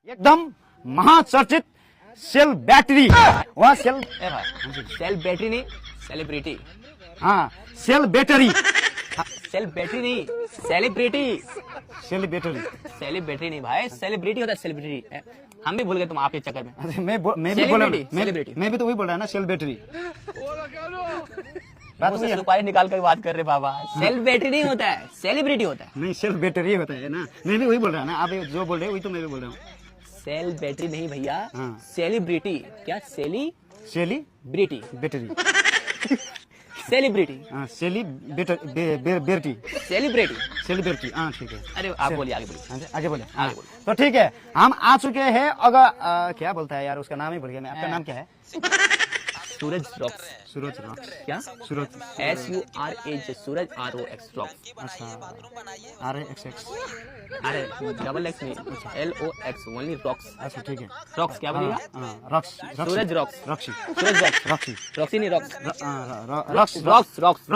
एकदम महाचर्चित cell battery, वहाँ सेल सेल बैटरी नहीं, सेलिब्रिटी। हाँ सेल बैटरी, सेल बैटरी नहीं, सेलिब्रिटी। Cell battery. सेलिब्रिटी नहीं भाई, सेलिब्रिटी होता है, सेलिब्रिटी। हम भी भूल गए तुम आपके चक्कर में। अरे मैं भी बोल रहा हूँ, Celebrity। मैं भी तो वही बोल रहा है ना, सेल बैटरी। बात मुंह वही से है। सुपारी निकाल कर बात कर रहे बाबा। सेल बैटरी नहीं होता है, सेलिब्रिटी होता है। नहीं सेल बैटरी होता है ना, मैं भी वही बोल रहा है ना, आप जो बोल रहे हो वही तो मैं भी बोल रहा हूँ। सेल बैटरी नहीं भैया, हाँ। सेलिब्रिटी। क्या सेली ब्रिटी? बैटरी, सेलिब्रिटी, हाँ सेली बैटरी, सेलिब्रिटी। सेलिब्रिटी, हाँ ठीक है। अरे आप बोलिए, आगे बोलिए। हाँ, आगे बोले। हाँ, आगे बोलिए। तो ठीक है, हम आ चुके हैं। अगर क्या बोलता है यार, उसका नाम ही भूल गया मैं। आपका नाम क्या है? सूरज रॉक्स। सूरज रॉक्स। क्या? सूरज SURAJ, सूरज ROX रॉक्स। अच्छा, RXX। अरे डबल एक्स नहीं, LOX ओनली रॉक्स। अच्छा ठीक है। रॉक्स क्या बोलिएगा? हाँ, रॉक्स, सूरज रॉक्स। रॉक्सी, सूरज रॉक्स, रॉक्सी, रॉक्सी नहीं, रॉक्स। Rocks, rocks, rocks.